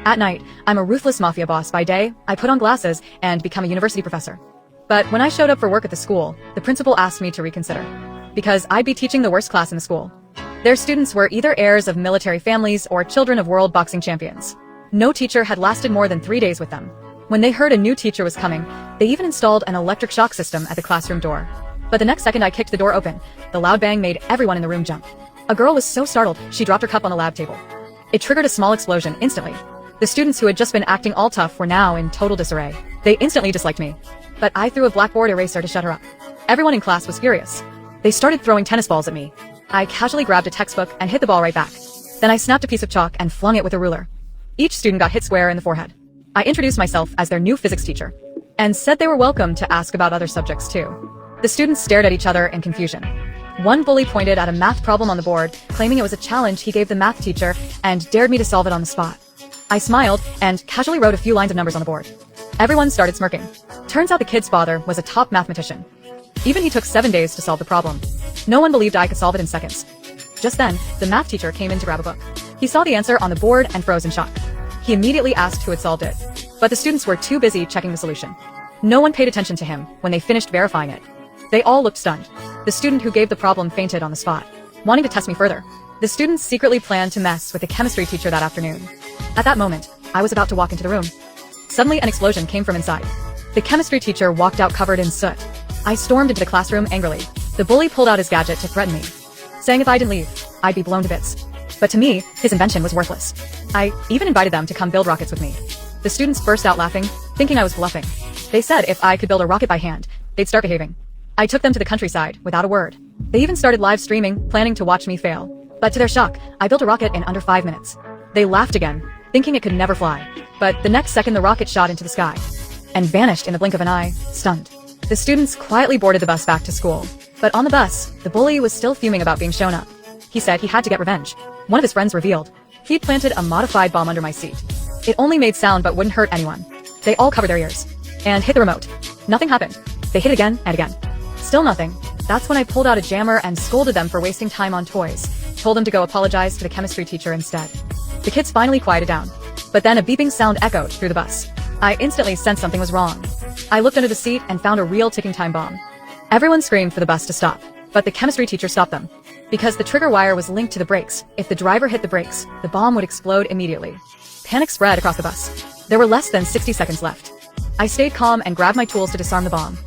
At night, I'm a ruthless mafia boss. By day, I put on glasses and become a university professor. But when I showed up for work at the school, the principal asked me to reconsider. Because I'd be teaching the worst class in the school. Their students were either heirs of military families or children of world boxing champions. No teacher had lasted more than 3 days with them. When they heard a new teacher was coming, they even installed an electric shock system at the classroom door. But the next second I kicked the door open, the loud bang made everyone in the room jump. A girl was so startled, she dropped her cup on the lab table. It triggered a small explosion instantly. The students who had just been acting all tough were now in total disarray. They instantly disliked me. But I threw a blackboard eraser to shut her up. Everyone in class was furious. They started throwing tennis balls at me. I casually grabbed a textbook and hit the ball right back. Then I snapped a piece of chalk and flung it with a ruler. Each student got hit square in the forehead. I introduced myself as their new physics teacher and said they were welcome to ask about other subjects too. The students stared at each other in confusion. One bully pointed at a math problem on the board, claiming it was a challenge he gave the math teacher and dared me to solve it on the spot. I smiled and casually wrote a few lines of numbers on the board. Everyone started smirking. Turns out the kid's father was a top mathematician. Even he took 7 days to solve the problem. No one believed I could solve it in seconds. Just then, the math teacher came in to grab a book. He saw the answer on the board and froze in shock. He immediately asked who had solved it, but the students were too busy checking the solution. No one paid attention to him when they finished verifying it. They all looked stunned. The student who gave the problem fainted on the spot, wanting to test me further. The students secretly planned to mess with the chemistry teacher that afternoon. At that moment, I was about to walk into the room. Suddenly, an explosion came from inside. The chemistry teacher walked out covered in soot. I stormed into the classroom angrily. The bully pulled out his gadget to threaten me, saying if I didn't leave, I'd be blown to bits. But to me, his invention was worthless. I even invited them to come build rockets with me. The students burst out laughing, thinking I was bluffing. They said if I could build a rocket by hand, they'd start behaving. I took them to the countryside without a word. They even started live streaming, planning to watch me fail. But to their shock, I built a rocket in under 5 minutes. They laughed again, thinking it could never fly. But the next second the rocket shot into the sky and vanished in the blink of an eye, stunned. The students quietly boarded the bus back to school. But on the bus, the bully was still fuming about being shown up. He said he had to get revenge. One of his friends revealed he'd planted a modified bomb under my seat. It only made sound but wouldn't hurt anyone. They all covered their ears and hit the remote. Nothing happened. They hit again and again. Still nothing. That's when I pulled out a jammer and scolded them for wasting time on toys. Told them to go apologize to the chemistry teacher instead. The kids finally quieted down. But then a beeping sound echoed through the bus. I instantly sensed something was wrong. I looked under the seat and found a real ticking time bomb. Everyone screamed for the bus to stop, but the chemistry teacher stopped them. Because the trigger wire was linked to the brakes, if the driver hit the brakes, the bomb would explode immediately. Panic spread across the bus. There were less than 60 seconds left. I stayed calm and grabbed my tools to disarm the bomb.